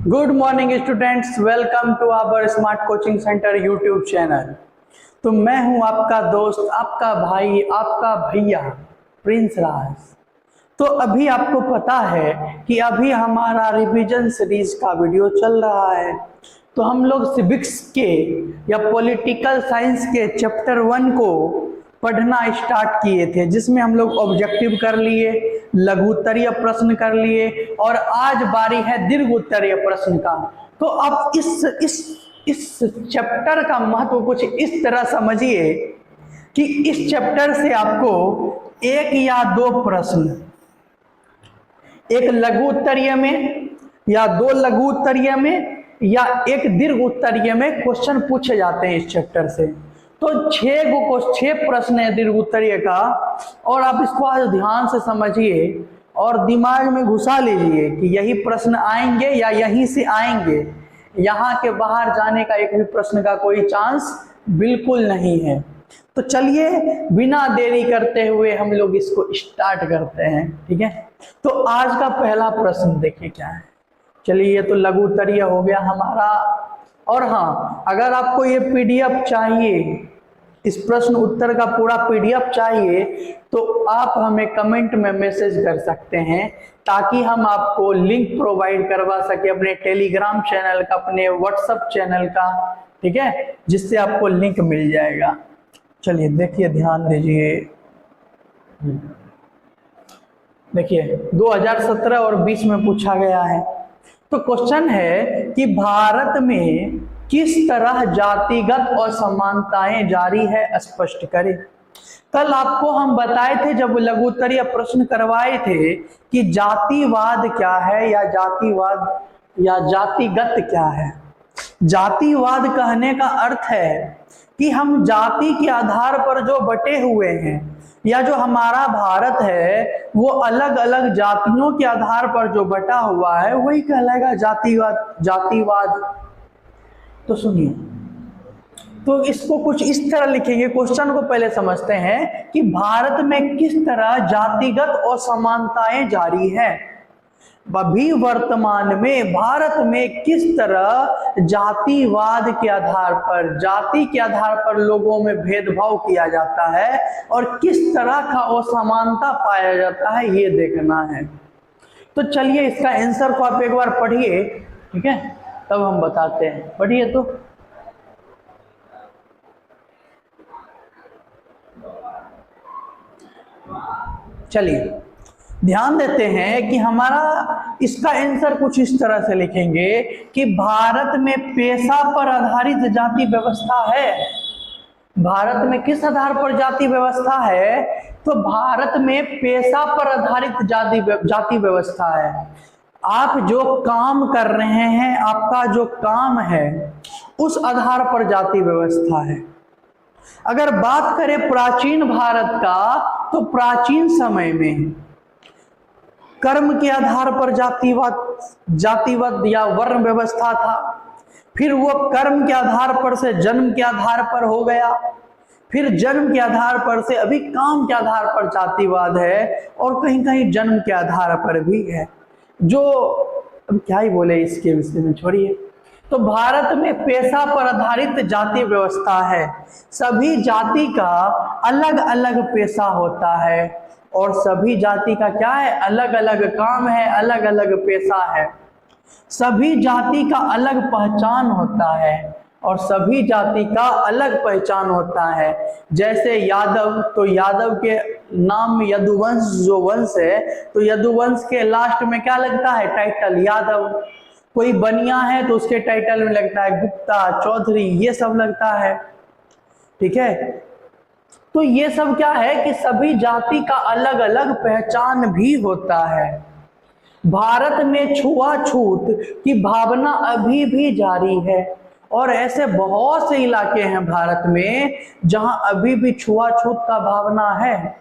Good morning students, welcome to our smart coaching centre YouTube channel. तो मैं हूं आपका दोस्त, आपका भाई, आपका भैया प्रिंस राज। तो अभी आपको पता है कि अभी हमारा रिवीजन सीरीज का वीडियो चल रहा है। तो हम लोग सिविक्स के या पॉलिटिकल साइंस के चैप्टर 1 को पढ़ना स्टार्ट किए थे, जिसमें हम लोग ऑब्जेक्टिव कर लिए, लघु उत्तरीय प्रश्न कर लिए और आज बारी है दीर्घ उत्तरीय प्रश्न का। तो अब इस चैप्टर का महत्व कुछ इस तरह समझिए कि इस चैप्टर से आपको एक या दो प्रश्न, एक लघु उत्तरीय में या दो लघु उत्तरीय में या एक दीर्घ उत्तरीय में क्वेश्चन पूछे जाते हैं इस चैप्टर से। तो 6 प्रश्न है दीर्घ उत्तरीय का, और आप इसको आज ध्यान से समझिए और दिमाग में घुसा लीजिए कि यही प्रश्न आएंगे या यहीं से आएंगे। यहाँ के बाहर जाने का एक भी प्रश्न का कोई चांस बिल्कुल नहीं है। तो चलिए बिना देरी करते हुए हम लोग इसको स्टार्ट करते हैं, ठीक है। तो आज का पहला प्रश्न देखिए क्या है। चलिए, ये तो लघु उत्तरीय हो गया हमारा। और हाँ, अगर आपको ये पीडीएफ चाहिए, इस प्रश्न उत्तर का पूरा पीडीएफ चाहिए, तो आप हमें कमेंट में मैसेज कर सकते हैं ताकि हम आपको लिंक प्रोवाइड करवा सके अपने टेलीग्राम चैनल का, अपने व्हाट्सएप चैनल का, ठीक है, जिससे आपको लिंक मिल जाएगा। चलिए देखिए, ध्यान दीजिए। देखिए 2017 और 20 में पूछा गया है। तो क्वेश्चन है कि भारत में किस तरह जातिगत असमानताएं जारी है, स्पष्ट करें। कल आपको हम बताए थे जब लघु उत्तरीय प्रश्न करवाए थे कि जातिवाद क्या है या जातिगत क्या है। जातिवाद कहने का अर्थ है कि हम जाति के आधार पर जो बटे हुए हैं, या जो हमारा भारत है वो अलग अलग जातियों के आधार पर जो बटा हुआ है वही कहलाएगा जातिवाद। तो सुनिए, तो इसको कुछ इस तरह लिखेंगे। क्वेश्चन को पहले समझते हैं कि भारत में किस तरह जातिगत असमानताएं जारी है। अभी वर्तमान में भारत में किस तरह जातिवाद के आधार पर, जाति के आधार पर लोगों में भेदभाव किया जाता है और किस तरह का असमानता पाया जाता है, ये देखना है। तो चलिए इसका आंसर को आप एक बार पढ़िए, ठीक है, तब हम बताते हैं। पढ़िए तो। चलिए ध्यान देते हैं कि हमारा इसका आंसर कुछ इस तरह से लिखेंगे कि भारत में पेशा पर आधारित जाति व्यवस्था है। भारत में किस आधार पर जाति व्यवस्था है? तो भारत में पेशा पर आधारित जाति व्यवस्था है। आप जो काम कर रहे हैं, आपका जो काम है, उस आधार पर जाति व्यवस्था है। अगर बात करें प्राचीन भारत का, तो प्राचीन समय में कर्म के आधार पर जातिवाद या वर्ण व्यवस्था था। फिर वो कर्म के आधार पर से जन्म के आधार पर हो गया, फिर जन्म के आधार पर से अभी काम के आधार पर जातिवाद है, और कहीं कहीं जन्म के आधार पर भी है। जो अब क्या ही बोले इसके विषय में, छोड़िए। तो भारत में पेशा पर आधारित जाति व्यवस्था है। सभी जाति का अलग अलग पेशा होता है और सभी जाति का क्या है, अलग अलग काम है, अलग अलग पेशा है। सभी जाति का अलग पहचान होता है और सभी जाति का अलग पहचान होता है। जैसे यादव, तो यादव के नाम में यदुवंश जो वंश है, तो यदुवंश के लास्ट में क्या लगता है, टाइटल यादव। कोई बनिया है तो उसके टाइटल में लगता है गुप्ता, चौधरी, ये सब लगता है, ठीक है। तो ये सब क्या है कि सभी जाति का अलग अलग पहचान भी होता है। भारत में छुआछूत की भावना अभी भी जारी है, और ऐसे बहुत से इलाके हैं भारत में जहां अभी भी छुआछूत का भावना है।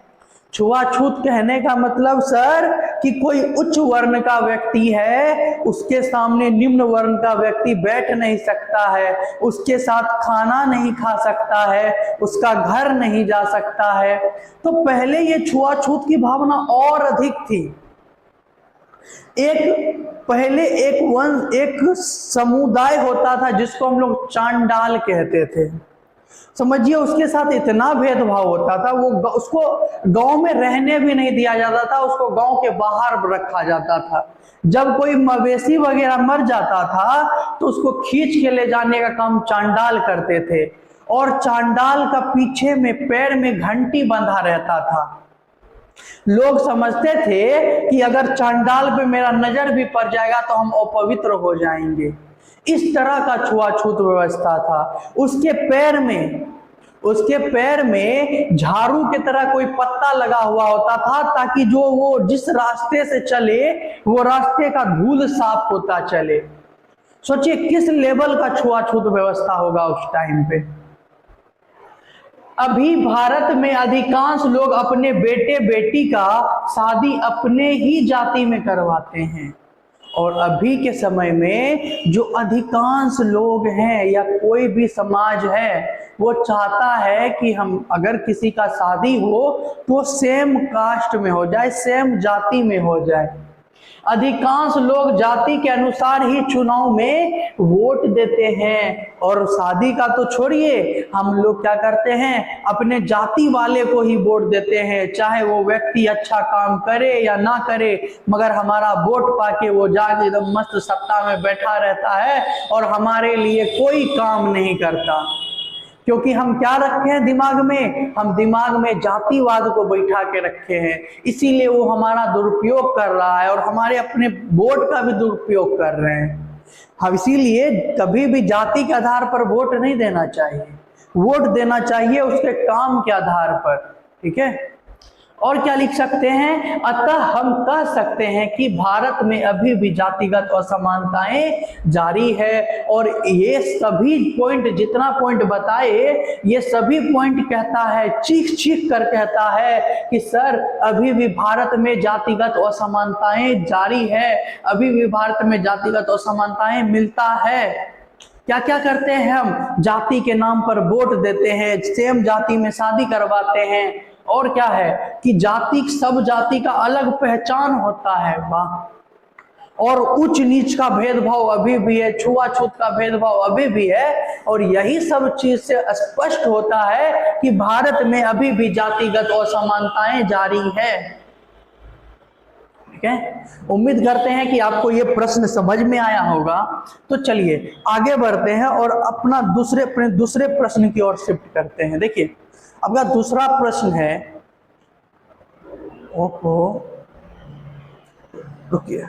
छुआछूत कहने का मतलब सर कि कोई उच्च वर्ण का व्यक्ति है, उसके सामने निम्न वर्ण का व्यक्ति बैठ नहीं सकता है, उसके साथ खाना नहीं खा सकता है, उसका घर नहीं जा सकता है। तो पहले ये छुआछूत की भावना और अधिक थी। पहले एक समुदाय होता था जिसको हम लोग चांडाल कहते थे। समझिए, उसके साथ इतना भेदभाव होता था, वो उसको गांव में रहने भी नहीं दिया जाता था, उसको गांव के बाहर रखा जाता था। जब कोई मवेशी वगैरह मर जाता था तो उसको खींच के ले जाने का काम चांडाल करते थे, और चांडाल का पीछे में पैर में घंटी बंधा रहता था। लोग समझते थे कि अगर चांडाल पे मेरा नजर भी पड़ जाएगा तो हम अपवित्र हो जाएंगे। इस तरह का छुआछूत व्यवस्था था। उसके पैर में झाड़ू की तरह कोई पत्ता लगा हुआ होता था, ताकि जो वो जिस रास्ते से चले वो रास्ते का धूल साफ होता चले। सोचिए किस लेवल का छुआछूत व्यवस्था होगा उस टाइम पे। अभी भारत में अधिकांश लोग अपने बेटे बेटी का शादी अपने ही जाति में करवाते हैं, और अभी के समय में जो अधिकांश लोग हैं या कोई भी समाज है वो चाहता है कि हम अगर किसी का शादी हो तो सेम कास्ट में हो जाए, सेम जाति में हो जाए। अधिकांश लोग जाति के अनुसार ही चुनाव में वोट देते हैं, और शादी का तो छोड़िए, हम लोग क्या करते हैं, अपने जाति वाले को ही वोट देते हैं, चाहे वो व्यक्ति अच्छा काम करे या ना करे, मगर हमारा वोट पाके वो जाके एकदम मस्त सत्ता में बैठा रहता है और हमारे लिए कोई काम नहीं करता। क्योंकि हम क्या रखे हैं दिमाग में, हम दिमाग में जातिवाद को बैठा के रखे हैं, इसीलिए वो हमारा दुरुपयोग कर रहा है और हमारे अपने वोट का भी दुरुपयोग कर रहे हैं। हम इसीलिए कभी भी जाति के आधार पर वोट नहीं देना चाहिए, वोट देना चाहिए उसके काम के आधार पर। ठीक है, और क्या लिख सकते हैं, अतः हम कह सकते हैं कि भारत में अभी भी जातिगत असमानताएं जारी है। और ये सभी पॉइंट, जितना पॉइंट बताए, ये सभी पॉइंट कहता है, चीख चीख कर कहता है कि सर अभी भी भारत में जातिगत असमानताएं जारी है, अभी भी भारत में जातिगत असमानताएं मिलता है। क्या क्या करते हैं हम, जाति के नाम पर वोट देते हैं, सेम जाति में शादी करवाते हैं, और क्या है कि जाति, सब जाति का अलग पहचान होता है। वाह, और उच्च नीच का भेदभाव अभी भी है, छुआछूत का भेदभाव अभी भी है, और यही सब चीज से स्पष्ट होता है कि भारत में अभी भी जातिगत असमानताएं जारी है। ठीक है, उम्मीद करते हैं कि आपको ये प्रश्न समझ में आया होगा। तो चलिए आगे बढ़ते हैं और अपने दूसरे प्रश्न की ओर शिफ्ट करते हैं। देखिए आपका दूसरा प्रश्न है, ओहो रुकिए,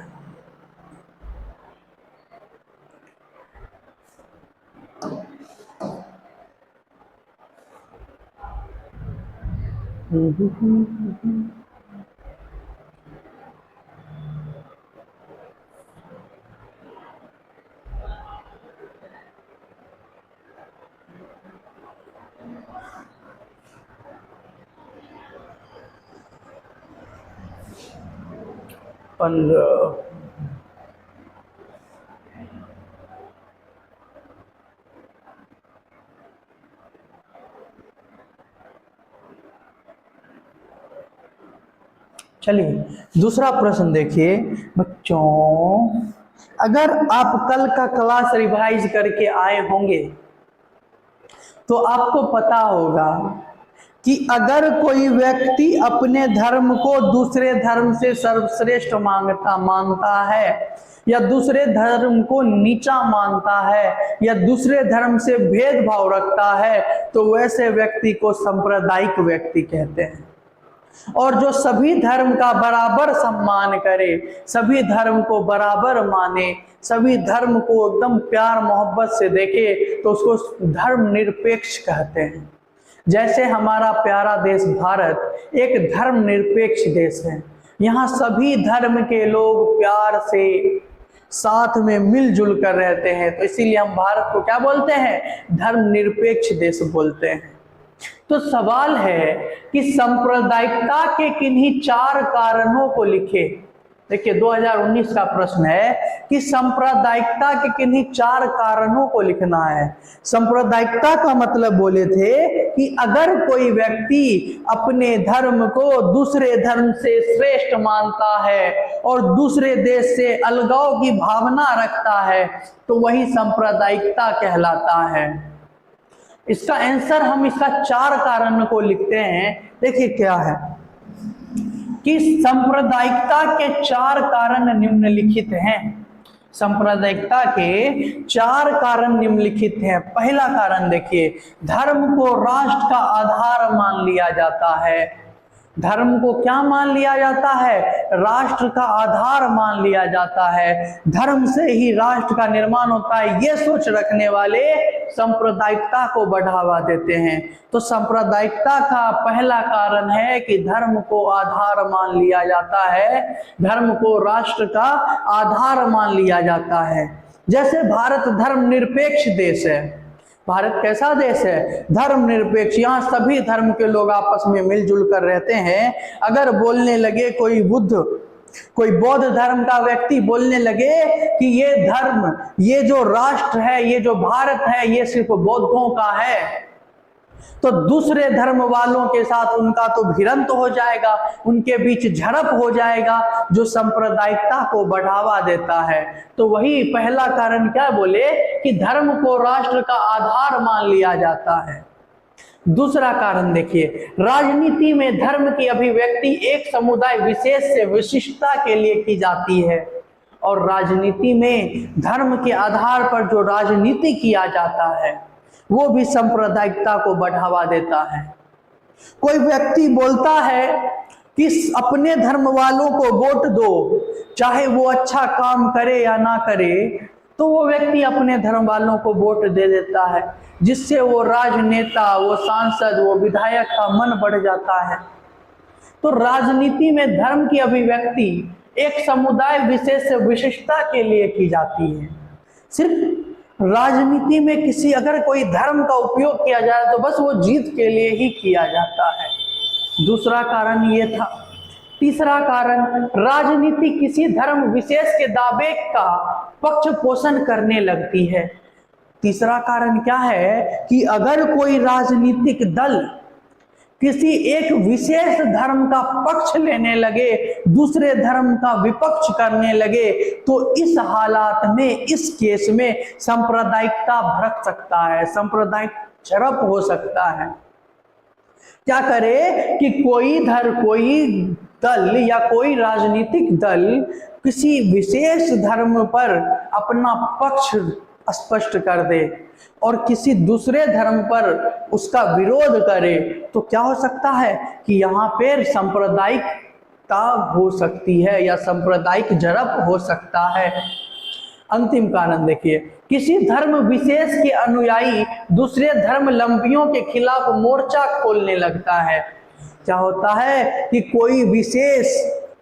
चलिए दूसरा प्रश्न देखिए बच्चों, अगर आप कल का क्लास रिवाइज करके आए होंगे तो आपको पता होगा कि अगर कोई व्यक्ति अपने धर्म को दूसरे धर्म से सर्वश्रेष्ठ मानता है, या दूसरे धर्म को नीचा मानता है, या दूसरे धर्म से भेदभाव रखता है, तो वैसे व्यक्ति को सांप्रदायिक व्यक्ति कहते हैं। और जो सभी धर्म का बराबर सम्मान करे, सभी धर्म को बराबर माने, सभी धर्म को एकदम प्यार मोहब्बत से देखे, तो उसको धर्म निरपेक्ष कहते हैं। जैसे हमारा प्यारा देश भारत एक धर्म निरपेक्ष देश है, यहाँ सभी धर्म के लोग प्यार से साथ में मिलजुल कर रहते हैं, तो इसीलिए हम भारत को क्या बोलते हैं, धर्म निरपेक्ष देश बोलते हैं। तो सवाल है कि सांप्रदायिकता के किन्हीं 4 कारणों को लिखे। देखिए 2019 का प्रश्न है कि सांप्रदायिकता के किन्हीं 4 कारणों को लिखना है। सांप्रदायिकता का मतलब बोले थे कि अगर कोई व्यक्ति अपने धर्म को दूसरे धर्म से श्रेष्ठ मानता है और दूसरे देश से अलगाव की भावना रखता है तो वही सांप्रदायिकता कहलाता है। इसका आंसर हम इसका 4 कारण को लिखते हैं। देखिए क्या है कि सांप्रदायिकता के 4 कारण निम्नलिखित हैं। सांप्रदायिकता के 4 कारण निम्नलिखित हैं। पहला कारण देखिए, धर्म को राष्ट्र का आधार मान लिया जाता है। धर्म को क्या मान लिया जाता है? राष्ट्र का आधार मान लिया जाता है। धर्म से ही राष्ट्र का निर्माण होता है, ये सोच रखने वाले सांप्रदायिकता को बढ़ावा देते हैं। तो सांप्रदायिकता का पहला कारण है कि धर्म को आधार मान लिया जाता है, धर्म को राष्ट्र का आधार मान लिया जाता है। जैसे भारत धर्मनिरपेक्ष देश है। भारत कैसा देश है? धर्मनिरपेक्ष। यहाँ सभी धर्म के लोग आपस में मिलजुल कर रहते हैं। अगर बोलने लगे कोई बौद्ध धर्म का व्यक्ति बोलने लगे कि ये धर्म, ये जो राष्ट्र है, ये जो भारत है, ये सिर्फ बौद्धों का है, तो दूसरे धर्म वालों के साथ उनका तो भिड़ंत हो जाएगा, उनके बीच झड़प हो जाएगा, जो सांप्रदायिकता को बढ़ावा देता है। तो वही पहला कारण क्या बोले कि धर्म को राष्ट्र का आधार मान लिया जाता है। दूसरा कारण देखिए, राजनीति में धर्म की अभिव्यक्ति एक समुदाय विशेष से विशिष्टता के लिए की जाती है, और राजनीति में धर्म के आधार पर जो राजनीति किया जाता है वो भी सांप्रदायिकता को बढ़ावा देता है। कोई व्यक्ति बोलता है कि अपने धर्म वालों को वोट दो, चाहे वो अच्छा काम करे या ना करे, तो वो व्यक्ति अपने धर्म वालों को वोट दे देता है, जिससे वो राजनेता, वो सांसद, वो विधायक का मन बढ़ जाता है। तो राजनीति में धर्म की अभिव्यक्ति एक समुदाय विशेष से विशिष्टता के लिए की जाती है। सिर्फ राजनीति में अगर कोई धर्म का उपयोग किया जाए तो बस वो जीत के लिए ही किया जाता है। दूसरा कारण ये था। तीसरा कारण, राजनीति किसी धर्म विशेष के दावे का पक्ष पोषण करने लगती है। तीसरा कारण क्या है कि अगर कोई राजनीतिक दल किसी एक विशेष धर्म का पक्ष लेने लगे, दूसरे धर्म का विपक्ष करने लगे, तो इस हालात में, इस केस में सांप्रदायिकता भड़क सकता है, सांप्रदायिक झड़प हो सकता है। क्या करे कि कोई दल या कोई राजनीतिक दल किसी विशेष धर्म पर अपना पक्ष स्पष्ट कर दे और किसी दूसरे धर्म पर उसका विरोध करे, तो क्या हो सकता है कि यहाँ पर सांप्रदायिकता हो सकती है या सांप्रदायिक झड़प हो सकता है। अंतिम कारण देखिए, किसी धर्म विशेष के अनुयायी दूसरे धर्मावलंबियों के खिलाफ मोर्चा खोलने लगता है। क्या होता है कि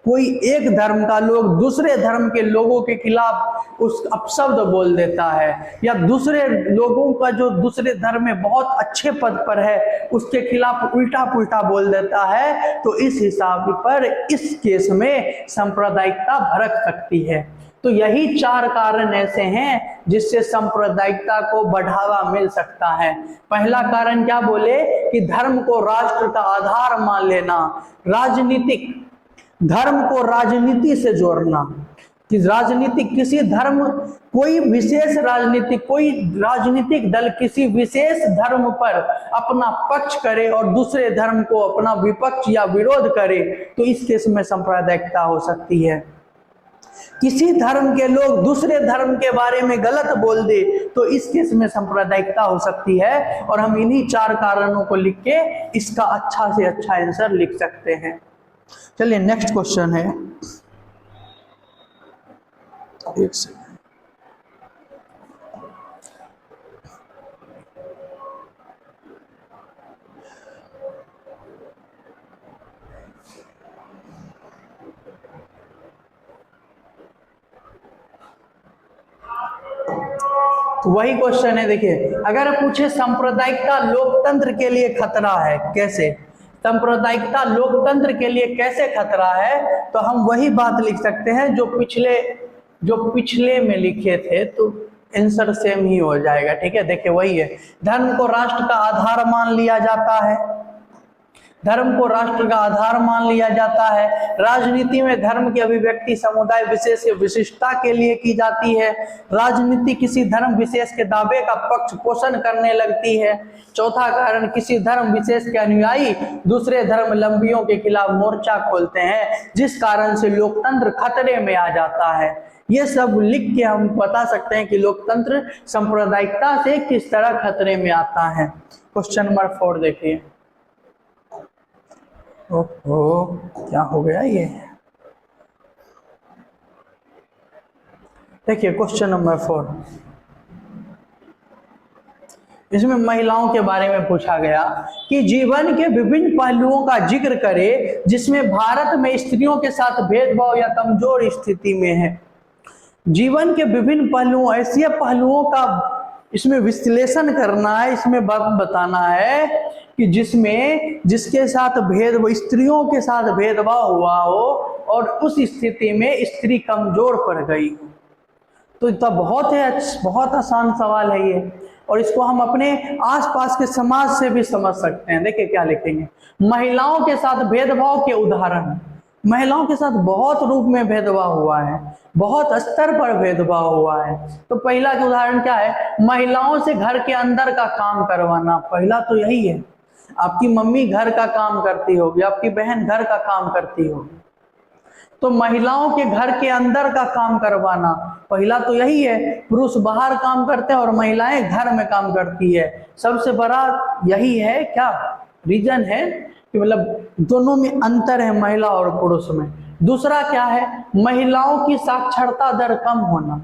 कोई एक धर्म का लोग दूसरे धर्म के लोगों के खिलाफ उस अपशब्द बोल देता है, या दूसरे लोगों का जो दूसरे धर्म में बहुत अच्छे पद पर है उसके खिलाफ उल्टा पुल्टा बोल देता है, तो इस हिसाब पर इस केस में सांप्रदायिकता भड़क सकती है। तो यही 4 कारण ऐसे हैं जिससे सांप्रदायिकता को बढ़ावा मिल सकता है। पहला कारण क्या बोले कि धर्म को राष्ट्र का आधार मान लेना, धर्म को राजनीति से जोड़ना, कि कोई राजनीतिक दल किसी विशेष धर्म पर अपना पक्ष करे और दूसरे धर्म को अपना विपक्ष या विरोध करे, तो इस केस में सांप्रदायिकता हो सकती है। किसी धर्म के लोग दूसरे धर्म के बारे में गलत बोल दे, तो इस केस में सांप्रदायिकता हो सकती है। और हम इन्हीं 4 कारणों को लिख के इसका अच्छा से अच्छा आंसर लिख सकते हैं। चलिए नेक्स्ट क्वेश्चन है, एक सेकंड। तो वही क्वेश्चन है, देखिए अगर पूछे सांप्रदायिकता लोकतंत्र के लिए खतरा है, कैसे? सांप्रदायिकता लोकतंत्र के लिए कैसे खतरा है, तो हम वही बात लिख सकते हैं जो पिछले में लिखे थे, तो आंसर सेम ही हो जाएगा। ठीक है, देखिए वही है, धर्म को राष्ट्र का आधार मान लिया जाता है, धर्म को राष्ट्र का आधार मान लिया जाता है। राजनीति में धर्म की अभिव्यक्ति समुदाय विशेष की विशिष्टता के लिए की जाती है। राजनीति किसी धर्म विशेष के दावे का पक्ष पोषण करने लगती है। चौथा कारण, किसी धर्म विशेष के अनुयायी दूसरे धर्मावलंबियों के खिलाफ मोर्चा खोलते हैं, जिस कारण से लोकतंत्र खतरे में आ जाता है। ये सब लिख के हम बता सकते हैं कि लोकतंत्र सांप्रदायिकता से किस तरह खतरे में आता है। क्वेश्चन नंबर 4 देखिए। ओहो, क्या हो गया ये? देखिए क्वेश्चन नंबर 4, इसमें महिलाओं के बारे में पूछा गया कि जीवन के विभिन्न पहलुओं का जिक्र करे जिसमें भारत में स्त्रियों के साथ भेदभाव या कमजोर स्थिति में है। जीवन के विभिन्न पहलुओं, ऐसे पहलुओं का इसमें विश्लेषण करना है, इसमें बताना है कि जिसके साथ स्त्रियों के साथ भेदभाव हुआ हो और उस स्थिति में स्त्री कमजोर पड़ गई हो। तो बहुत आसान सवाल है ये, और इसको हम अपने आसपास के समाज से भी समझ सकते हैं। देखिए क्या लिखेंगे, महिलाओं के साथ भेदभाव के उदाहरण। महिलाओं के साथ बहुत रूप में भेदभाव हुआ है, बहुत स्तर पर भेदभाव हुआ है। तो पहला जो उदाहरण क्या है, महिलाओं से घर के अंदर का काम करवाना। पहला तो यही है, आपकी मम्मी घर का काम करती होगी, आपकी बहन घर का काम करती होगी, तो महिलाओं के घर के अंदर का काम करवाना, पहला तो यही है। पुरुष बाहर काम करते हैं और महिलाएं घर में काम करती है। सबसे बड़ा यही है, क्या रीजन है कि मतलब दोनों में अंतर है महिला और पुरुष में। दूसरा क्या है, महिलाओं की साक्षरता दर कम होना।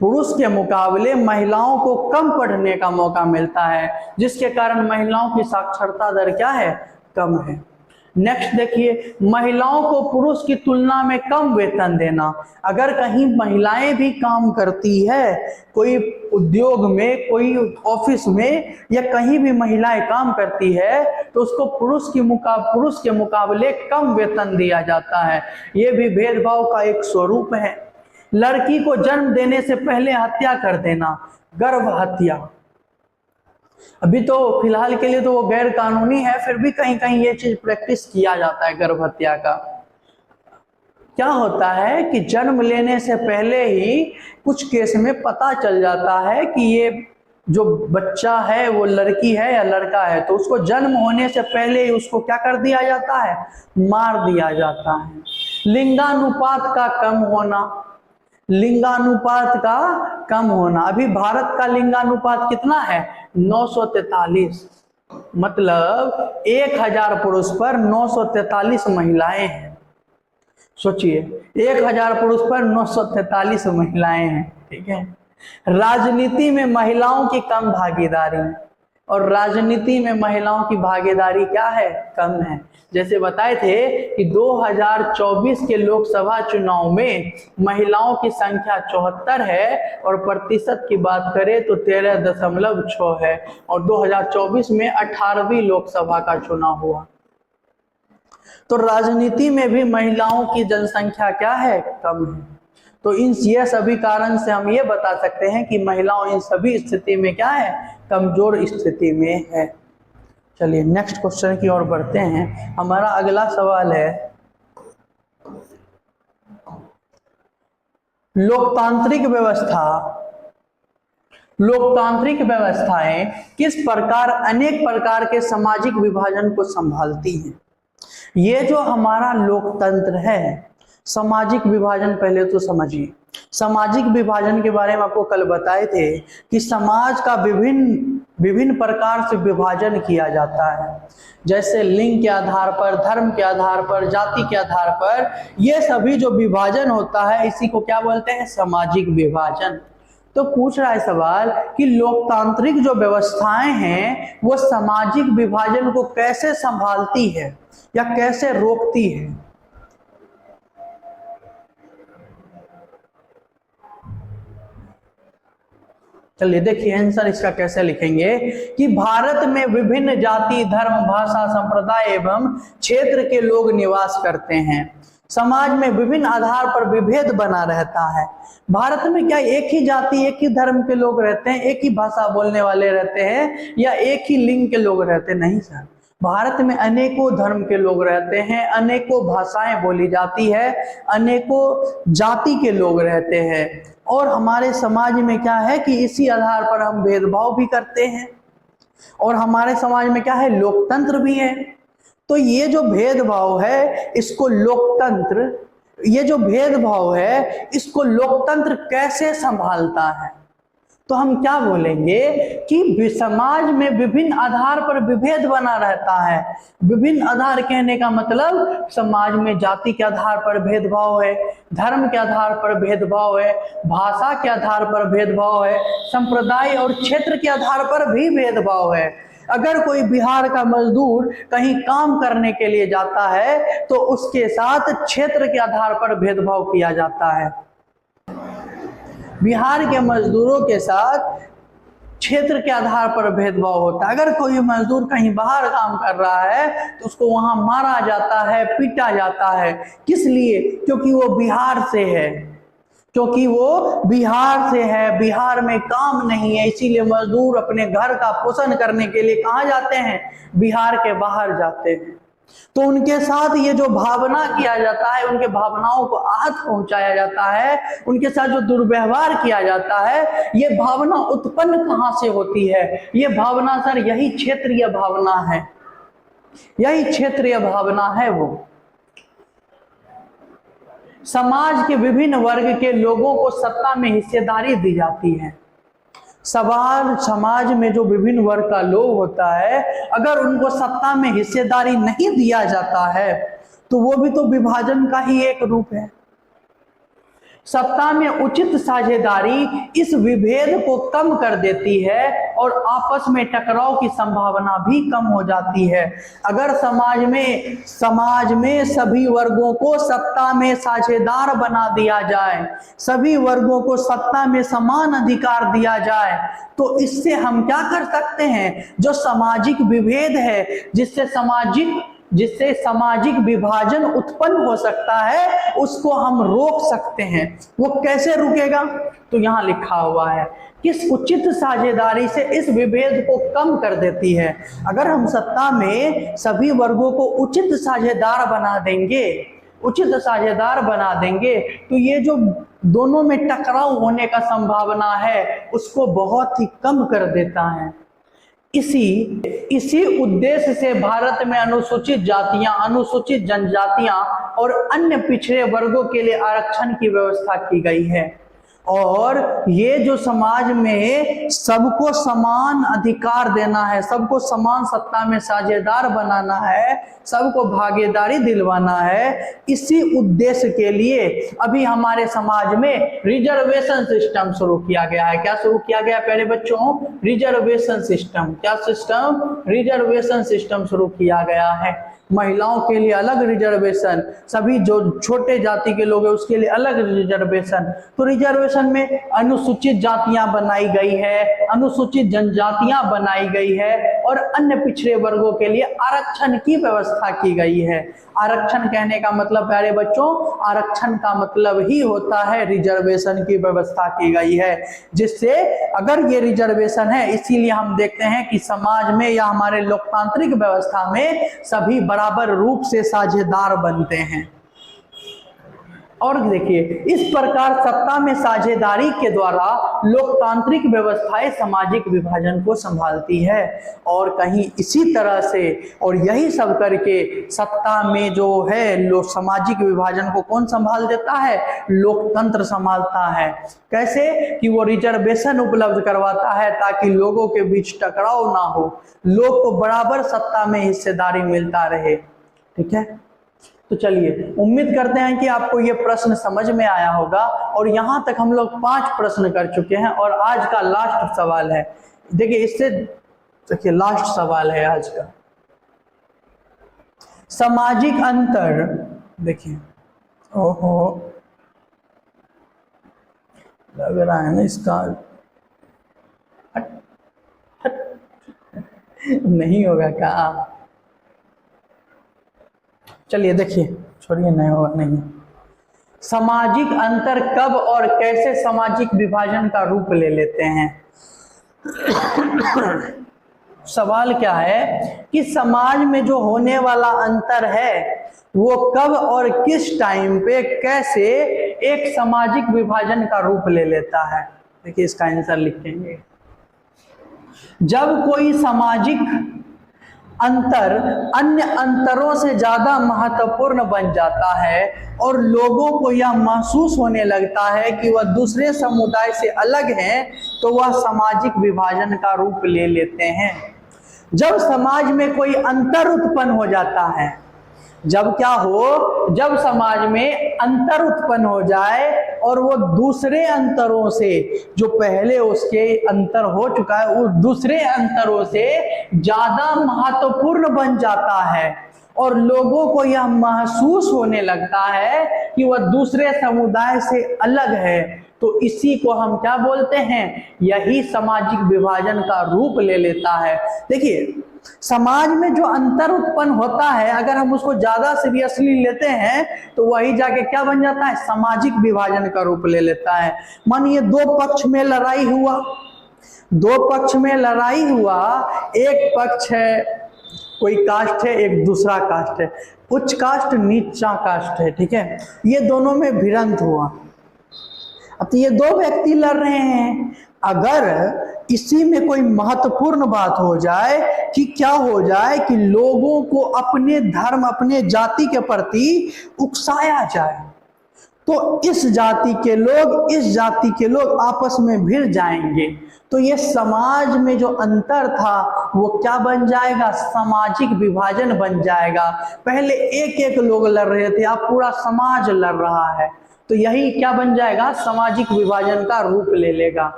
पुरुष के मुकाबले महिलाओं को कम पढ़ने का मौका मिलता है, जिसके कारण महिलाओं की साक्षरता दर क्या है, कम है। नेक्स्ट देखिए, महिलाओं को पुरुष की तुलना में कम वेतन देना। अगर कहीं महिलाएं भी काम करती है, कोई उद्योग में, कोई ऑफिस में या कहीं भी महिलाएं काम करती है, तो उसको पुरुष के मुकाबले कम वेतन दिया जाता है। ये भी भेदभाव का एक स्वरूप है। लड़की को जन्म देने से पहले हत्या कर देना, गर्भ हत्या। अभी तो फिलहाल के लिए तो वो गैर कानूनी है, फिर भी कहीं कहीं ये चीज प्रैक्टिस किया जाता है गर्भ हत्या का। क्या होता है कि जन्म लेने से पहले ही कुछ केस में पता चल जाता है कि ये जो बच्चा है वो लड़की है या लड़का है, तो उसको जन्म होने से पहले ही उसको क्या कर दिया जाता है, मार दिया जाता है। लिंगानुपात का कम होना, लिंगानुपात का कम होना। अभी भारत का लिंगानुपात कितना है, 943, मतलब 1000 पुरुष पर 943 महिलाएं हैं। सोचिए, 1000 पुरुष पर 943 महिलाएं हैं। ठीक है, राजनीति में महिलाओं की कम भागीदारी, और राजनीति में महिलाओं की भागीदारी क्या है, कम है। जैसे बताए थे कि 2024 के लोकसभा चुनाव में महिलाओं की संख्या 74 है और प्रतिशत की बात करें तो 13.6 है, और 2024 में 18वीं लोकसभा का चुनाव हुआ। तो राजनीति में भी महिलाओं की जनसंख्या क्या है, कम है। तो ये सभी कारण से हम ये बता सकते हैं कि महिलाओं इन सभी स्थिति में क्या है, कमजोर स्थिति में है। चलिए नेक्स्ट क्वेश्चन की ओर बढ़ते हैं। हमारा अगला सवाल है, लोकतांत्रिक व्यवस्थाएं किस प्रकार अनेक प्रकार के सामाजिक विभाजन को संभालती हैं। ये जो हमारा लोकतंत्र है, सामाजिक विभाजन पहले तो समझिए। सामाजिक विभाजन के बारे में आपको कल बताए थे कि समाज का विभिन्न प्रकार से विभाजन किया जाता है, जैसे लिंग के आधार पर, धर्म के आधार पर, जाति के आधार पर। ये सभी जो विभाजन होता है इसी को क्या बोलते हैं, सामाजिक विभाजन। तो पूछ रहा है सवाल कि लोकतांत्रिक जो व्यवस्थाएं हैं वो सामाजिक विभाजन को कैसे संभालती है या कैसे रोकती है। चलिए देखिए आंसर इसका कैसे लिखेंगे कि भारत में विभिन्न जाति, धर्म, भाषा, संप्रदाय एवं क्षेत्र के लोग निवास करते हैं। समाज में विभिन्न आधार पर विभेद बना रहता है। भारत में क्या एक ही जाति, एक ही धर्म के लोग रहते हैं, एक ही भाषा बोलने वाले रहते हैं, या एक ही लिंग के लोग रहते हैं? नहीं सर, भारत में अनेकों धर्म के लोग रहते हैं, अनेकों भाषाएं बोली जाती है, अनेकों जाति के लोग रहते हैं। और हमारे समाज में क्या है कि इसी आधार पर हम भेदभाव भी करते हैं, और हमारे समाज में क्या है, लोकतंत्र भी है। तो ये जो भेदभाव है इसको लोकतंत्र, ये जो भेदभाव है इसको लोकतंत्र कैसे संभालता है? तो हम क्या बोलेंगे कि समाज में विभिन्न आधार पर विभेद बना रहता है। विभिन्न आधार कहने का मतलब समाज में जाति के आधार पर भेदभाव है, धर्म के आधार पर भेदभाव है, भाषा के आधार पर भेदभाव है, संप्रदाय और क्षेत्र के आधार पर भी भेदभाव है। अगर कोई बिहार का मजदूर कहीं काम करने के लिए जाता है तो उसके साथ क्षेत्र के आधार पर भेदभाव किया जाता है। बिहार के मजदूरों के साथ क्षेत्र के आधार पर भेदभाव होता है। अगर कोई मजदूर कहीं बाहर काम कर रहा है तो उसको वहां मारा जाता है, पीटा जाता है। किस लिए? क्योंकि वो बिहार से है, क्योंकि वो बिहार से है, बिहार में काम नहीं है, इसीलिए मजदूर अपने घर का पोषण करने के लिए कहाँ जाते हैं? बिहार के बाहर जाते हैं। तो उनके साथ ये जो भावना किया जाता है, उनके भावनाओं को आहत पहुंचाया जाता है, उनके साथ जो दुर्व्यवहार किया जाता है, ये भावना उत्पन्न कहां से होती है? ये भावना सर यही क्षेत्रीय भावना है, यही क्षेत्रीय भावना है। वो समाज के विभिन्न वर्ग के लोगों को सत्ता में हिस्सेदारी दी जाती है। समाज में जो विभिन्न वर्ग का लोग होता है, अगर उनको सत्ता में हिस्सेदारी नहीं दिया जाता है तो वो भी तो विभाजन का ही एक रूप है। सत्ता में उचित साझेदारी इस विभेद को कम कर देती है और आपस में टकराव की संभावना भी कम हो जाती है। अगर समाज में सभी वर्गों को सत्ता में साझेदार बना दिया जाए, सभी वर्गों को सत्ता में समान अधिकार दिया जाए, तो इससे हम क्या कर सकते हैं? जो सामाजिक विभेद है, जिससे सामाजिक विभाजन उत्पन्न हो सकता है, उसको हम रोक सकते हैं। वो कैसे रुकेगा? तो यहां लिखा हुआ है किस उचित साझेदारी से इस विभेद को कम कर देती है। अगर हम सत्ता में सभी वर्गों को उचित साझेदार बना देंगे तो ये जो दोनों में टकराव होने का संभावना है उसको बहुत ही कम कर देता है। इसी उद्देश्य से भारत में अनुसूचित जातियां, अनुसूचित जनजातियां और अन्य पिछड़े वर्गों के लिए आरक्षण की व्यवस्था की गई है। और ये जो समाज में सबको समान अधिकार देना है, सबको समान सत्ता में साझेदार बनाना है, सबको भागीदारी दिलवाना है, इसी उद्देश्य के लिए अभी हमारे समाज में रिजर्वेशन सिस्टम शुरू किया गया है। क्या शुरू किया गया प्यारे बच्चों? Reservation system. क्या सिस्टम? रिजर्वेशन सिस्टम शुरू किया गया है। महिलाओं के लिए अलग रिजर्वेशन, सभी जो छोटे जाति के लोग हैं उसके लिए अलग रिजर्वेशन। तो रिजर्वेशन में अनुसूचित जातियां बनाई गई है, अनुसूचित जनजातियां बनाई गई है और अन्य पिछड़े वर्गों के लिए आरक्षण की व्यवस्था की गई है। आरक्षण कहने का मतलब प्यारे बच्चों, आरक्षण का मतलब ही होता है रिजर्वेशन की व्यवस्था की गई है। जिससे अगर ये रिजर्वेशन है, इसीलिए हम देखते हैं कि समाज में या हमारे लोकतांत्रिक व्यवस्था में सभी बराबर रूप से साझेदार बनते हैं। और देखिए, इस प्रकार सत्ता में साझेदारी के द्वारा लोकतांत्रिक व्यवस्थाएं सामाजिक विभाजन को संभालती है। और कहीं इसी तरह से और यही सब करके सत्ता में जो है सामाजिक विभाजन को कौन संभाल देता है? लोकतंत्र संभालता है। कैसे? कि वो रिजर्वेशन उपलब्ध करवाता है ताकि लोगों के बीच टकराव ना हो, लोग को बराबर सत्ता में हिस्सेदारी मिलता रहे। ठीक है, तो चलिए उम्मीद करते हैं कि आपको ये प्रश्न समझ में आया होगा। और यहां तक हम लोग 5 प्रश्न कर चुके हैं और आज का लास्ट सवाल है। देखिए लास्ट सवाल है आज का। सामाजिक अंतर, देखिए ओहो लग रहा है ना इसका नहीं होगा क्या? चलिए देखिए, छोड़िए, नहीं होगा नहीं। सामाजिक अंतर कब और कैसे सामाजिक विभाजन का रूप ले लेते हैं? सवाल क्या है कि समाज में जो होने वाला अंतर है वो कब और किस टाइम पे कैसे एक सामाजिक विभाजन का रूप ले लेता है। देखिए इसका आंसर लिखेंगे। जब कोई सामाजिक अंतर अन्य अंतरों से ज्यादा महत्वपूर्ण बन जाता है और लोगों को यह महसूस होने लगता है कि वह दूसरे समुदाय से अलग हैं, तो वह सामाजिक विभाजन का रूप ले लेते हैं। जब समाज में कोई अंतर उत्पन्न हो जाता है, जब क्या हो, जब समाज में अंतर उत्पन्न हो जाए और वो दूसरे अंतरों से, जो पहले उसके अंतर हो चुका है, वो दूसरे अंतरों से ज्यादा महत्वपूर्ण बन जाता है और लोगों को यह महसूस होने लगता है कि वह दूसरे समुदाय से अलग है, तो इसी को हम क्या बोलते हैं? यही सामाजिक विभाजन का रूप ले लेता है। देखिए समाज में जो अंतर उत्पन्न होता है, अगर हम उसको ज्यादा सीरियसली लेते हैं तो वही जाके क्या बन जाता है? सामाजिक विभाजन का रूप ले लेता है। मानिए दो पक्ष में लड़ाई हुआ, दो पक्ष में लड़ाई हुआ, एक पक्ष है कोई कास्ट है, एक दूसरा कास्ट है, उच्च कास्ट नीचा कास्ट है, ठीक है, ये दोनों में भिड़ंत हुआ। अब तो ये दो व्यक्ति लड़ रहे हैं, अगर इसी में कोई महत्वपूर्ण बात हो जाए कि क्या हो जाए कि लोगों को अपने धर्म, अपने जाति के प्रति उकसाया जाए, तो इस जाति के लोग, इस जाति के लोग आपस में भिड़ जाएंगे, तो ये समाज में जो अंतर था वो क्या बन जाएगा? सामाजिक विभाजन बन जाएगा। पहले एक एक लोग लड़ रहे थे, अब पूरा समाज लड़ रहा है, तो यही क्या बन जाएगा? सामाजिक विभाजन का रूप ले लेगा।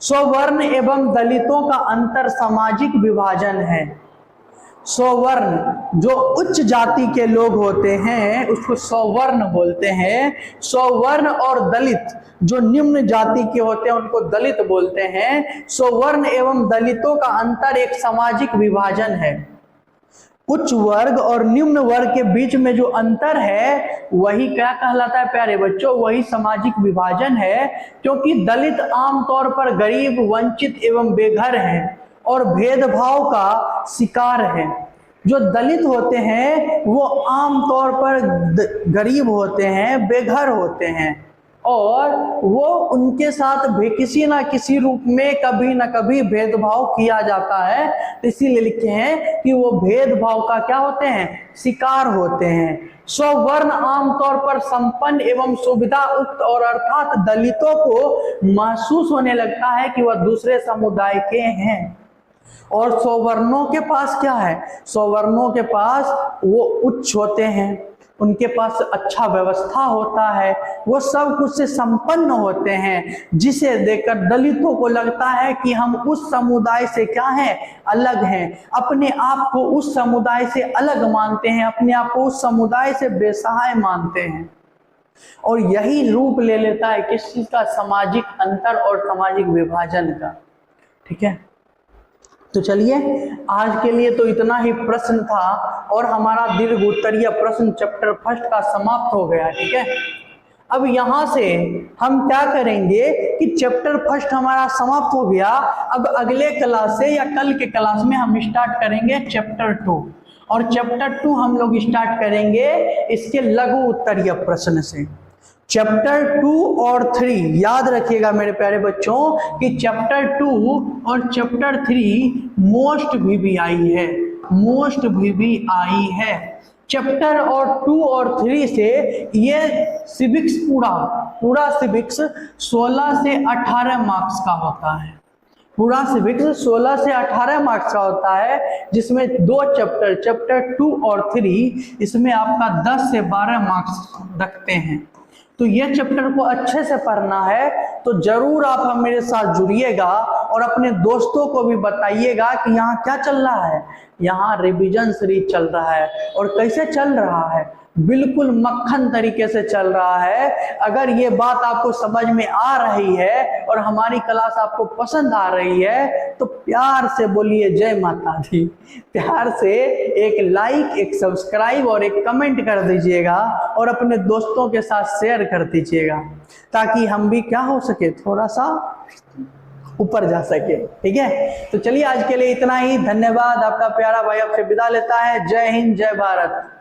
सवर्ण एवं दलितों का अंतर सामाजिक विभाजन है। सवर्ण जो उच्च जाति के लोग होते हैं उसको सवर्ण बोलते हैं, सवर्ण और दलित जो निम्न जाति के होते हैं उनको दलित बोलते हैं। सवर्ण एवं दलितों का अंतर एक सामाजिक विभाजन है। उच्च वर्ग और निम्न वर्ग के बीच में जो अंतर है वही क्या कहलाता है प्यारे बच्चों? वही सामाजिक विभाजन है, क्योंकि दलित आमतौर पर गरीब, वंचित एवं बेघर हैं और भेदभाव का शिकार हैं। जो दलित होते हैं वो आमतौर पर गरीब होते हैं, बेघर होते हैं और वो उनके साथ भी किसी ना किसी रूप में कभी ना कभी भेदभाव किया जाता है। तो इसीलिए लिखे हैं कि वो भेदभाव का क्या होते हैं? शिकार होते हैं। सवर्ण आमतौर पर संपन्न एवं सुविधा युक्त और अर्थात दलितों को महसूस होने लगता है कि वह दूसरे समुदाय के हैं। और सवर्णों के पास क्या है? सवर्णों के पास वो उच्च होते हैं, उनके पास अच्छा व्यवस्था होता है, वो सब कुछ से संपन्न होते हैं, जिसे देखकर दलितों को लगता है कि हम उस समुदाय से क्या हैं? अलग हैं, अपने आप को उस समुदाय से अलग मानते हैं, अपने आप को उस समुदाय से बेसहाय मानते हैं। और यही रूप ले लेता है किस चीज का? सामाजिक अंतर और सामाजिक विभाजन का। ठीक है, तो चलिए आज के लिए तो इतना ही प्रश्न था और हमारा दीर्घ उत्तरीय प्रश्न चैप्टर फर्स्ट का समाप्त हो गया। ठीक है, अब यहां से हम क्या करेंगे कि चैप्टर फर्स्ट हमारा समाप्त हो गया, अब अगले क्लास से या कल के क्लास में हम स्टार्ट करेंगे चैप्टर 2 और चैप्टर 2 हम लोग स्टार्ट करेंगे इसके लघु उत्तरीय प्रश्न से। चैप्टर 2 और 3 याद रखिएगा मेरे प्यारे बच्चों कि चैप्टर 2 और चैप्टर 3 मोस्ट VVI है, मोस्ट VVI है। चैप्टर और 2 और 3 से ये सिविक्स पूरा सिविक्स 16 से 18 मार्क्स का होता है। पूरा सिविक्स 16 से 18 मार्क्स का होता है, जिसमें दो चैप्टर 2 और 3 इसमें आपका 10 से 12 मार्क्स रखते हैं। तो ये चैप्टर को अच्छे से पढ़ना है तो जरूर आप हम मेरे साथ जुड़िएगा और अपने दोस्तों को भी बताइएगा कि यहाँ क्या चल रहा है। यहाँ रिवीजन सीरीज चल रहा है और कैसे चल रहा है? बिल्कुल मक्खन तरीके से चल रहा है। अगर ये बात आपको समझ में आ रही है और हमारी क्लास आपको पसंद आ रही है तो प्यार से बोलिए जय माता दी। प्यार से एक लाइक, एक सब्सक्राइब और एक कमेंट कर दीजिएगा और अपने दोस्तों के साथ शेयर कर दीजिएगा, ताकि हम भी क्या हो सके, थोड़ा सा ऊपर जा सके। ठीक है, तो चलिए आज के लिए इतना ही। धन्यवाद। आपका प्यारा भाई आपसे विदा लेता है। जय हिंद, जय भारत।